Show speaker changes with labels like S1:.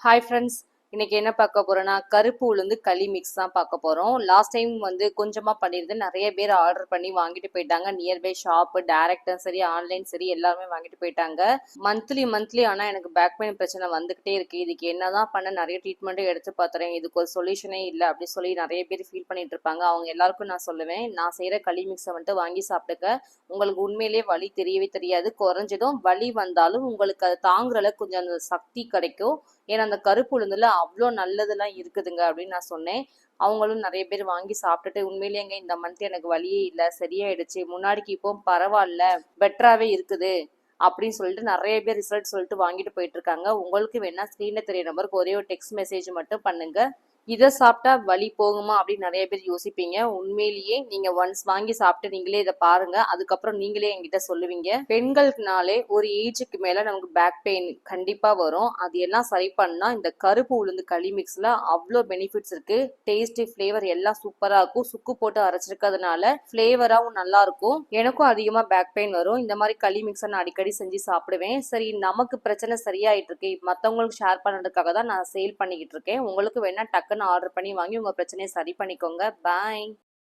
S1: Hi friends, இன்னைக்கு என்ன பார்க்க போறோம்னா கருப்பு உளுந்து களி மிக்ஸ் தான் பார்க்க போறோம். லாஸ்ட் டைம் வந்து கொஞ்சமா பண்ணியிருந்தேன். நிறைய பேர் ஆர்டர் பண்ணி வாங்கிட்டு போயிட்டாங்க. நியர்பை ஷாப்பு டேரக்டும் சரி ஆன்லைன் சரி எல்லாருமே வாங்கிட்டு போயிட்டாங்க. மந்த்லி ஆனா எனக்கு பேக் பெயின் பிரச்சனை வந்துகிட்டே இருக்கு. இதுக்கு என்னதான் பண்ண நிறைய ட்ரீட்மெண்ட்டும் எடுத்து பார்த்துறேன். இதுக்கு ஒரு சொல்யூஷனே இல்லை அப்படி சொல்லி நிறைய பேர் ஃபீல் பண்ணிட்டு இருப்பாங்க. அவங்க எல்லாருக்கும் நான் சொல்லுவேன், நான் செய்யற களி மிக்ஸை வந்துட்டு வாங்கி சாப்பிட்டுக்க. உங்களுக்கு உண்மையிலேயே வலி தெரியவே தெரியாது. குறைஞ்சதும் வலி வந்தாலும் உங்களுக்கு அது தாங்குற அளவுக்கு கொஞ்சம் அந்த சக்தி கிடைக்கும். ஏன்னா அந்த கருப்பு உளுந்துல அவ்வளோ நல்லதெல்லாம் இருக்குதுங்க அப்படின்னு நான் சொன்னேன். அவங்களும் நிறைய பேர் வாங்கி சாப்பிட்டுட்டு உண்மையிலேயேங்க இந்த மந்த் எனக்கு வலியே இல்லை, சரியாயிடுச்சு, முன்னாடிக்கு இப்போ பரவாயில்ல, பெட்டராகவே இருக்குது அப்படின்னு சொல்லிட்டு நிறைய பேர் ரிசல்ட் சொல்லிட்டு வாங்கிட்டு போயிட்டு இருக்காங்க. உங்களுக்கு வேணா ஸ்க்ரீனில் தெரிய நம்பருக்கு ஒரே ஒரு டெக்ஸ்ட் மெசேஜ் மட்டும் பண்ணுங்க. இதை சாப்பிட்டா வலி போகுமா அப்படின்னு நிறைய பேர் யோசிப்பீங்க. உண்மையிலேயே நீங்க ஒன்ஸ் வாங்கி சாப்பிட்டு நீங்களே இதை பாருங்க, அதுக்கப்புறம் நீங்களே என்கிட்ட சொல்லுவீங்க. பெண்களுக்குனாலே ஒரு ஏஜுக்கு மேல நமக்கு பேக் பெயின் கண்டிப்பா வரும். அது எல்லாம் சரி பண்ணா இந்த கருப்பு உளுந்து களி மிக்ஸ்ல அவ்வளோ பெனிஃபிட்ஸ் இருக்கு. டேஸ்ட் ஃபிளேவர் எல்லாம் சூப்பரா இருக்கும். சுக்கு போட்டு அரைச்சிருக்கிறதுனால ஃபிளேவராகவும் நல்லா இருக்கும். எனக்கும் அதிகமா பேக் பெயின் வரும். இந்த மாதிரி களி மிக்ஸை நான் அடிக்கடி செஞ்சு சாப்பிடுவேன். சரி, நமக்கு பிரச்சனை சரியாயிட்டு இருக்கு, மற்றவங்களுக்கு ஷேர் பண்ணுறதுக்காக தான் நான் சேல் பண்ணிக்கிட்டு இருக்கேன். உங்களுக்கு வேணா டக்குன்னு ஆர்டர் பண்ணி வாங்கி உங்க பிரச்சனையை சரி பண்ணிக்கோங்க. பாய்.